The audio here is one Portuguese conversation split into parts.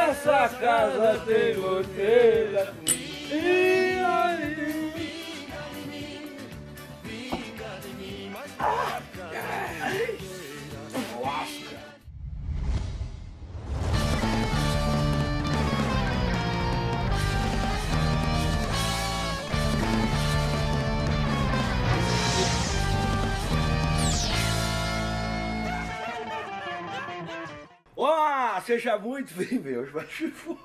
nessa casa tem você. E aí? Olá, seja muito bem-vindo. Hoje vai se for.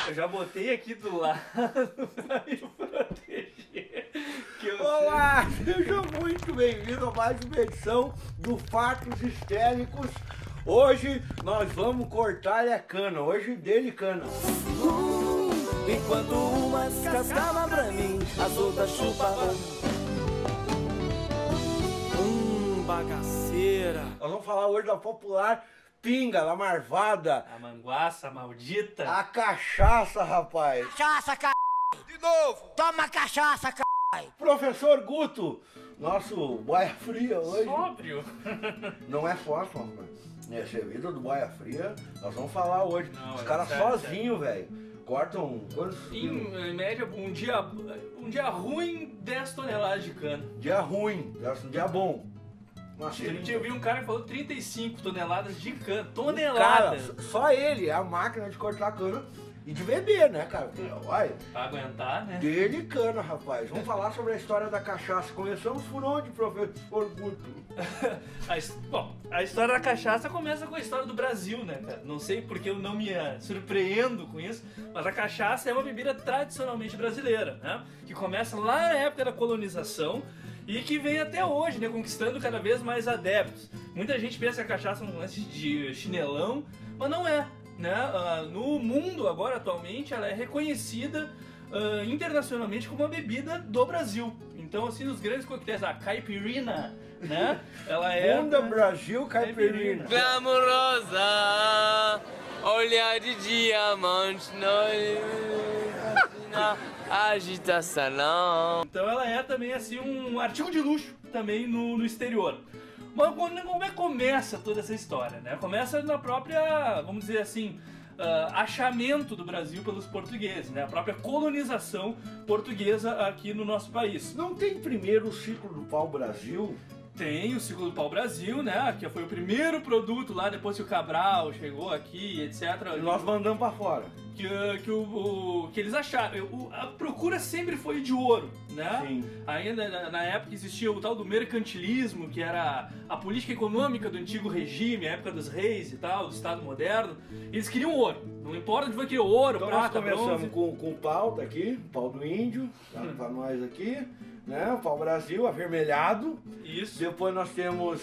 Eu já botei aqui do lado pra me proteger. Olá, seja muito bem-vindo a mais uma edição do Fatos Histéricos. Hoje nós vamos cortar a cana, hoje dele cana. Enquanto umas cascavam pra mim, as outras chupavam. Bagaceira. Nós vamos falar hoje da popular pinga, da marvada. A manguaça maldita. A cachaça, rapaz. Cachaça, c... De novo. Toma cachaça, c... Professor Guto, nosso boia fria hoje. Sóbrio. Não é fósforo, rapaz. É servido do boia fria. Nós vamos falar hoje. Não, os é caras sério, sozinhos, velho. Cortam quantos quilos? Em média, um dia ruim, 10 toneladas de cana. Dia ruim, um dia bom. Nossa, Eu vi um cara que falou 35 toneladas de cana. cara, Toneladas! só ele é a máquina de cortar cana e de beber, né, cara? Olha, Pra aguentar, né? dele cana, rapaz. Vamos falar sobre a história da cachaça. Começamos por onde, professor Guto? Bom, a história da cachaça começa com a história do Brasil, né, cara? Não sei porque eu não me surpreendo com isso, mas a cachaça é uma bebida tradicionalmente brasileira, né? Que começa lá na época da colonização e que vem até hoje, né? Conquistando cada vez mais adeptos. Muita gente pensa que a cachaça é um lance de chinelão, mas não é, né? No mundo agora, atualmente, ela é reconhecida internacionalmente como uma bebida do Brasil. Então, assim, nos grandes coquetéis, a caipirinha, né? Ela é... Bunda Brasil Caipirinha. Glamourosa, olhar de diamante, agitação. Então ela é também, assim, um artigo de luxo também no exterior. Mas como é que começa toda essa história, né? Começa na própria, vamos dizer assim, achamento do Brasil pelos portugueses, né? A própria colonização portuguesa aqui no nosso país. Não tem primeiro o ciclo do pau-brasil? Tem o ciclo do pau-brasil, né? Que foi o primeiro produto lá depois que o Cabral chegou aqui, etc. E nós mandamos pra fora. Que eles acharam. A procura sempre foi de ouro, né? Sim. Ainda na época existia o tal do mercantilismo, que era a política econômica do antigo regime, a época dos reis e tal, do Estado moderno. Eles queriam ouro. Não importa onde foi que ouro, Então prata, nós começamos bronze. com o pau, tá aqui, o pau do índio, tá pra nós aqui, né? O pau-brasil avermelhado. Isso. Depois nós temos,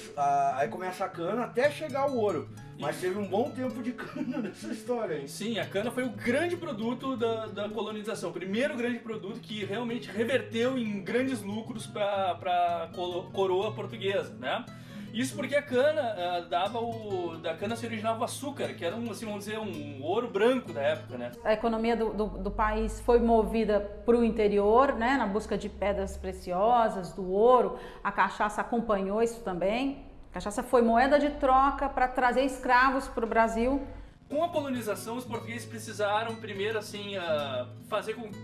aí começa a cana até chegar o ouro. Mas teve um bom tempo de cana nessa história, hein? Sim, a cana foi o grande produto da colonização. O primeiro grande produto que realmente reverteu em grandes lucros para a coroa portuguesa, né? Isso porque a cana da cana se originava o açúcar, que era assim, vamos dizer, um ouro branco da época, né? A economia do país foi movida para o interior, né, na busca de pedras preciosas, do ouro. A cachaça acompanhou isso também. A cachaça foi moeda de troca para trazer escravos para o Brasil. Com a colonização, os portugueses precisaram primeiro, assim,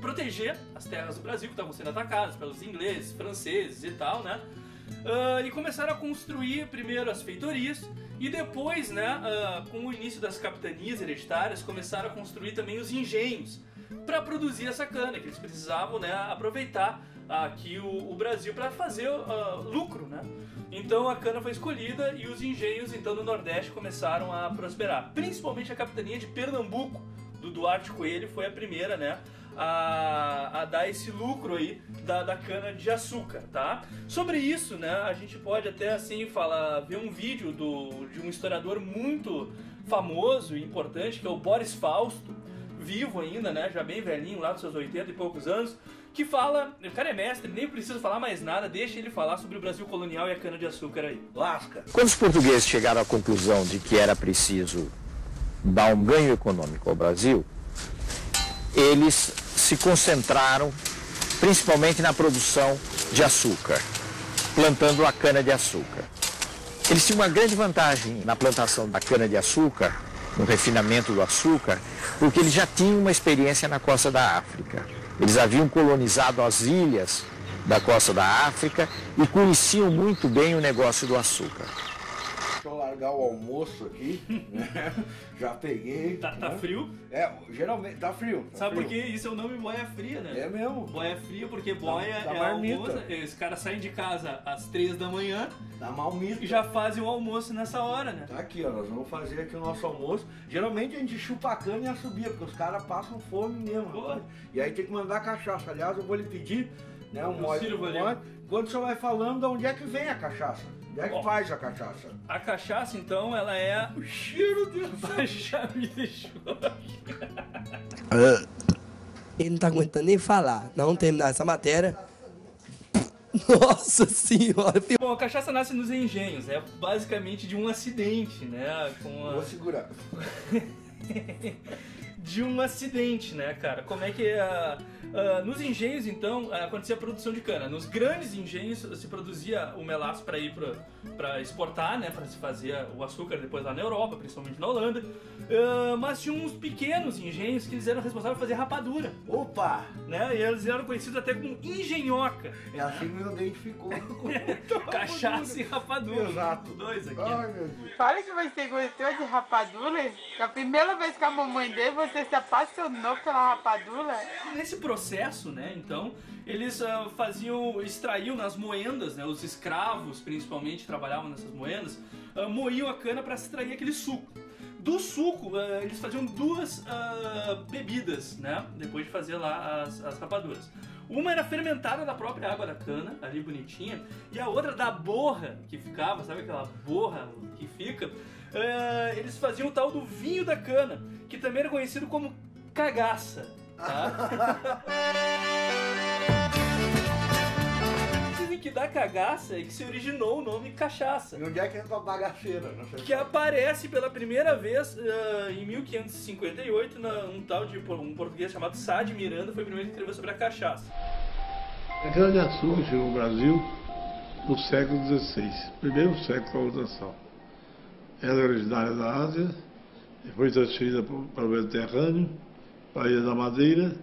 proteger as terras do Brasil que estavam sendo atacadas pelos ingleses, franceses e tal, né? E começaram a construir primeiro as feitorias e depois, né, com o início das capitanias hereditárias, começaram a construir também os engenhos para produzir essa cana, que eles precisavam, né, aproveitar aqui o Brasil para fazer lucro, né? Então a cana foi escolhida e os engenhos, então, no Nordeste começaram a prosperar. Principalmente a capitania de Pernambuco, do Duarte Coelho, foi a primeira, né, a dar esse lucro aí da cana de açúcar, tá? Sobre isso, né, a gente pode até, assim, ver um vídeo de um historiador muito famoso e importante, que é o Boris Fausto, vivo ainda, né, já bem velhinho, lá dos seus 80 e poucos anos, que fala, o cara é mestre, nem preciso falar mais nada, deixa ele falar sobre o Brasil colonial e a cana-de-açúcar aí. Lasca. Quando os portugueses chegaram à conclusão de que era preciso dar um ganho econômico ao Brasil, eles se concentraram principalmente na produção de açúcar, plantando a cana-de-açúcar. Eles tinham uma grande vantagem na plantação da cana-de-açúcar, no refinamento do açúcar, porque eles já tinham uma experiência na costa da África. Eles haviam colonizado as ilhas da costa da África e conheciam muito bem o negócio do açúcar. Deixa eu largar o almoço aqui, né? Já peguei. Tá frio? Geralmente tá frio. Sabe por quê? Isso é o nome boia fria, né? É mesmo. Boia fria porque boia da é marmita. almoço. Os caras saem de casa às 3 da manhã Da marmita. e já fazem o almoço nessa hora, né? Tá aqui, ó, nós vamos fazer aqui o nosso almoço. Geralmente a gente chupa a cana e assobia, porque os caras passam fome mesmo. Rapaz. E aí tem que mandar cachaça. Aliás, eu vou lhe pedir, né, um molho. Quando o senhor vai falando, de onde é que vem a cachaça? Onde é que faz a cachaça? A cachaça, então, ela é... O cheiro dele. Já me deixou. Ele não tá aguentando nem falar. Não terminar essa matéria. Nossa senhora. Bom, a cachaça nasce nos engenhos, é basicamente de um acidente, né? Vou segurar. De um acidente, né, cara? Como é que nos engenhos, então, acontecia a produção de cana. Nos grandes engenhos se produzia o melaço para ir para exportar, né, para se fazer o açúcar depois lá na Europa, principalmente na Holanda. Mas tinha uns pequenos engenhos que eles eram responsáveis por fazer rapadura. Opa! Né? E eles eram conhecidos até como engenhoca. É assim que meu dente ficou. Cachaça e rapadura. Exato. Dois aqui. Ai, meu Deus. Fala que você gostou de rapadura. A primeira vez que a mamãe dele, você se apaixonou pela rapadura. Nesse processo, né, então, eles extraíam nas moendas, né, os escravos principalmente trabalhavam nessas moendas, moíam a cana para extrair aquele suco. Do suco, eles faziam duas bebidas, né, depois de fazer lá as rapaduras. Uma era fermentada da própria água da cana, ali bonitinha, e a outra da borra que ficava, sabe aquela borra que fica? Eles faziam o tal do vinho da cana, que também era conhecido como cagaça, tá? Dizem que da cagaça é que se originou o nome cachaça. E onde é que entra a bagaceira? Não sei Que aparece pela primeira vez em 1558, um português chamado Sá de Miranda foi o primeiro que escreveu sobre a cachaça. A cana-de-açúcar chegou ao Brasil no século XVI, primeiro século da colonização. Ela é originária da Ásia, foi transferida para o Mediterrâneo, para a Ilha da Madeira,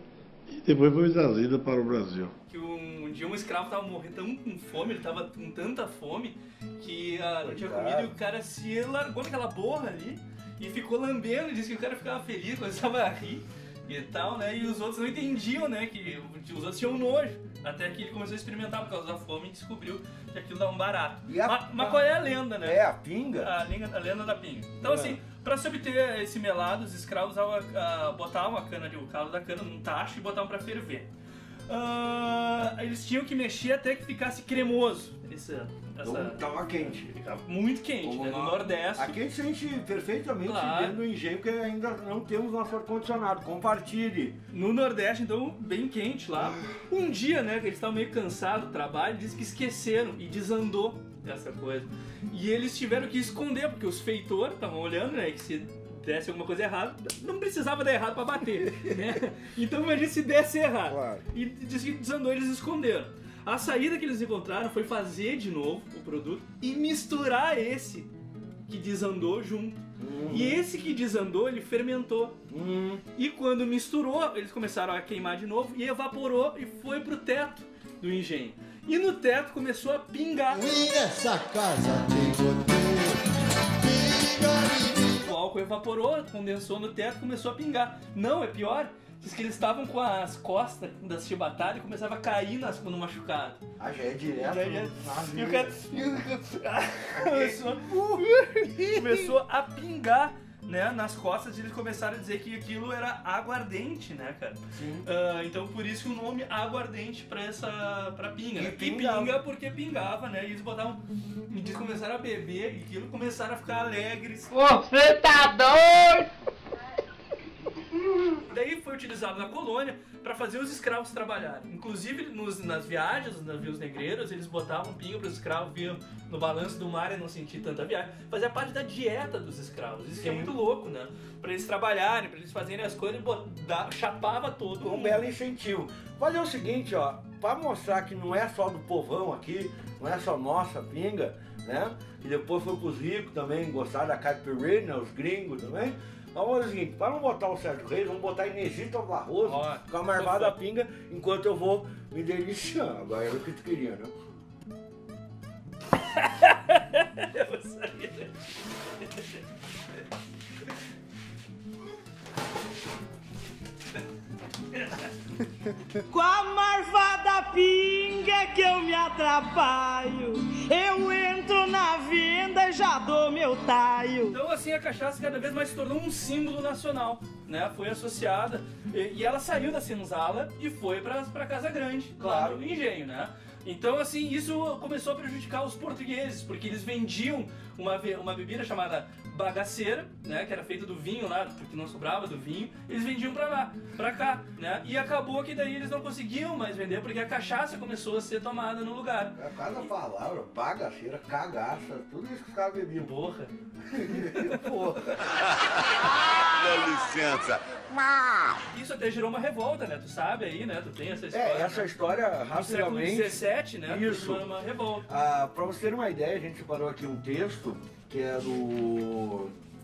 e depois foi trazida para o Brasil. Que um dia um escravo estava morrendo tão com fome, ele estava com tanta fome, que não tinha comida e o cara se largou naquela borra ali e ficou lambendo, e disse que o cara ficava feliz, começava a rir e tal, né? E os outros não entendiam, né? Que os outros tinham nojo. Até que ele começou a experimentar por causa da fome e descobriu que aquilo dá um barato. Mas qual é a lenda, né? É a pinga? A lenda da pinga. Então, assim, para se obter esse melado, os escravos botavam o calo da cana num tacho e botavam para ferver. Eles tinham que mexer até que ficasse cremoso. Tava quente. Ficava muito quente, né? No Nordeste. Aqui a gente sente perfeitamente Claro. dentro do engenho, porque ainda não temos nosso ar-condicionado. Compartilhe. No Nordeste, então, bem quente lá. Um dia, né, que eles estavam meio cansados do trabalho, disse que esqueceram e desandou essa coisa. E eles tiveram que esconder, porque os feitores estavam olhando, né, que se desse alguma coisa errada, não precisava dar errado pra bater, né? Então imagina se desse errado. Claro. E disse que desandou, eles esconderam. A saída que eles encontraram foi fazer de novo o produto e misturar esse que desandou junto. E esse que desandou, ele fermentou. E quando misturou, eles começaram a queimar de novo e evaporou e foi pro teto do engenho. E no teto começou a pingar. Nessa casa tem O álcool evaporou, condensou no teto e começou a pingar. Não, é pior. Diz que eles estavam com as costas das chibatadas e começava a cair no machucado. Ah, já é direto. E o cara começou a pingar, né, nas costas, e eles começaram a dizer que aquilo era aguardente, né, cara? Sim. Então por isso que o nome aguardente pra pinga, né? E E pingava. pinga porque pingava, né? E eles botavam. E eles começaram a beber e aquilo começaram a ficar alegres. Você tá doido? Daí foi utilizado na colônia para fazer os escravos trabalharem. Inclusive nas viagens, nos navios negreiros, eles botavam pinga para os escravos, viam no balanço do mar e não sentir tanta viagem. Fazia parte da dieta dos escravos. Isso que é muito louco, né? Para eles trabalharem, para eles fazerem as coisas, chapava todo. Um belo incentivo. Fazer o seguinte, ó, para mostrar que não é só do povão aqui, não é só nossa pinga, né? E depois foi pros ricos também, gostaram da caipirinha, os gringos também. Vamos fazer o seguinte, para não botar o Sérgio Reis, vamos botar Inesita Barroso com a marvada pinga, enquanto eu vou me deliciando. Agora era o que tu queria, né? Com a marvada pinga que eu me atrapalho, eu entro na venda e já dou meu taio. Então assim a cachaça cada vez mais se tornou um símbolo nacional, né? Foi associada e ela saiu da senzala e foi pra Casa Grande, claro, no engenho, né? Então assim, isso começou a prejudicar os portugueses, porque eles vendiam uma bebida chamada bagaceira, né, que era feita do vinho lá, porque não sobrava do vinho, eles vendiam pra lá, pra cá, né, e acabou que daí eles não conseguiam mais vender, porque a cachaça começou a ser tomada no lugar. É cada palavra, bagaceira, cagaça, tudo isso que os caras bebiam. Porra. Porra. Dá licença. Isso até gerou uma revolta, né, tu sabe aí, né, tu tem essa história. Essa história, rapidamente... No século XVII, né, isso. Uma revolta. Pra você ter uma ideia, a gente separou aqui um texto, que é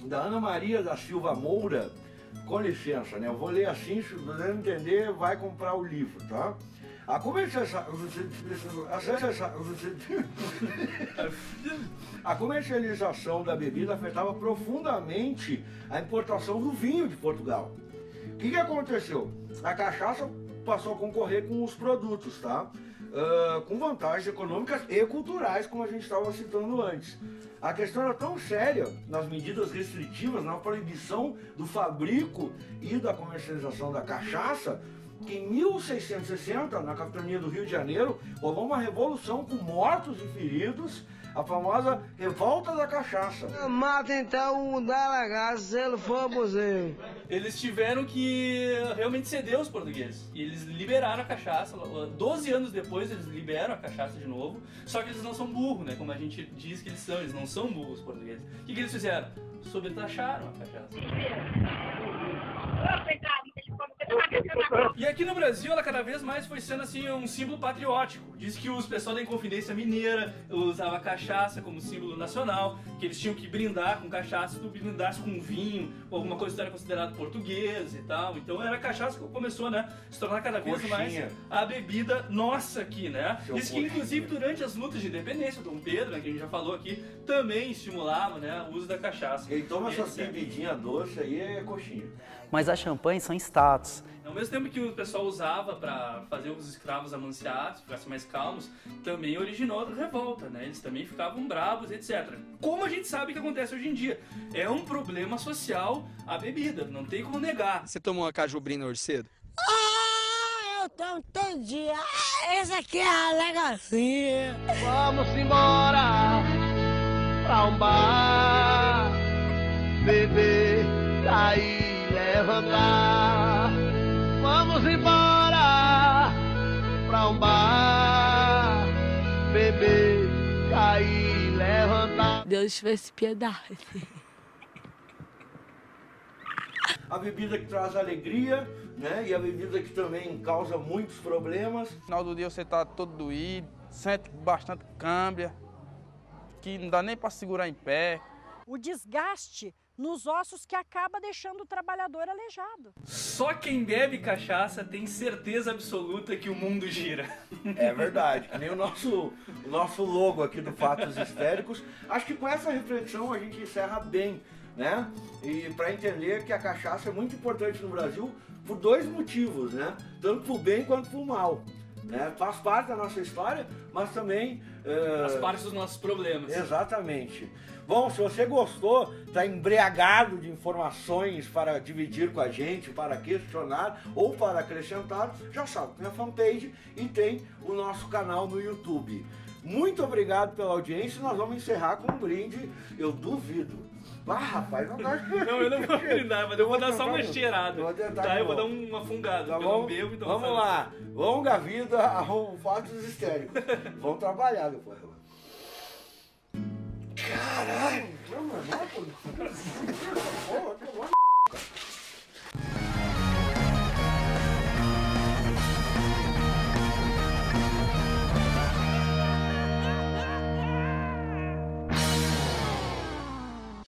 da Ana Maria da Silva Moura. Com licença, né? Eu vou ler assim, se você não entender, vai comprar o livro, tá? A comercialização da bebida afetava profundamente a importação do vinho de Portugal. O que aconteceu? A cachaça passou a concorrer com os produtos, tá? Com vantagens econômicas e culturais, como a gente estava citando antes. A questão era tão séria nas medidas restritivas, na proibição do fabrico e da comercialização da cachaça, que em 1660, na capitania do Rio de Janeiro, rolou uma revolução com mortos e feridos, a famosa Revolta da Cachaça. Mata então o Dalagaço se ele for abuseiro. Eles tiveram que realmente ceder os portugueses. E eles liberaram a cachaça. 12 anos depois eles liberam a cachaça de novo. Só que eles não são burros, né? Como a gente diz que eles são. Eles não são burros, os portugueses. O que eles fizeram? Sobretaxaram a cachaça. E aqui no Brasil ela cada vez mais foi sendo assim um símbolo patriótico. Diz que os pessoal da Inconfidência Mineira usava cachaça como símbolo nacional, que eles tinham que brindar com cachaça, tu brindasse com vinho, ou alguma coisa que era considerado português e tal. Então era a cachaça que começou, né, se tornar cada vez mais a bebida nossa aqui, né? Diz que inclusive durante as lutas de independência, o Dom Pedro, né, que a gente já falou aqui, também estimulava, né, o uso da cachaça. Quem toma essas bebidinhas doces aí é coxinha. Mas as champanhes são status. Ao mesmo tempo que o pessoal usava para fazer os escravos amanciar, ficassem mais calmos, também originou a revolta, né? Eles também ficavam bravos, etc. Como a gente sabe que acontece hoje em dia. É um problema social a bebida, não tem como negar. Você tomou uma cajubrina hoje cedo? Eu tomo todo dia. Essa aqui é a legacinha. Vamos embora pra um bar, beber, sair, levantar. Vamos embora pra um bar, beber, cair, levantar. Deus tivesse piedade. A bebida que traz alegria, né? E a bebida que também causa muitos problemas. No final do dia você tá todo doído, sente bastante câmbia, que não dá nem para segurar em pé. O desgaste nos ossos que acaba deixando o trabalhador aleijado. Só quem bebe cachaça tem certeza absoluta que o mundo gira. É verdade, que nem o nosso logo aqui do Fatos Histéricos. Acho que com essa reflexão a gente encerra bem, né? E para entender que a cachaça é muito importante no Brasil por dois motivos, né? Tanto pro bem quanto pro mal. Né? Faz parte da nossa história, mas também... Faz parte dos nossos problemas. Exatamente. Bom, se você gostou, está embriagado de informações para dividir com a gente, para questionar ou para acrescentar, já sabe, tem a fanpage e tem o nosso canal no YouTube. Muito obrigado pela audiência, nós vamos encerrar com um brinde, eu duvido. Ah, rapaz, não dá. Não, eu não vou brindar, mas eu vou dar só uma cheirada. Tá, eu vou dar uma fungada, tá, porque eu não bebo, então... Vamos lá, longa vida ao Fatos Histéricos. Vamos trabalhar depois. Caralho,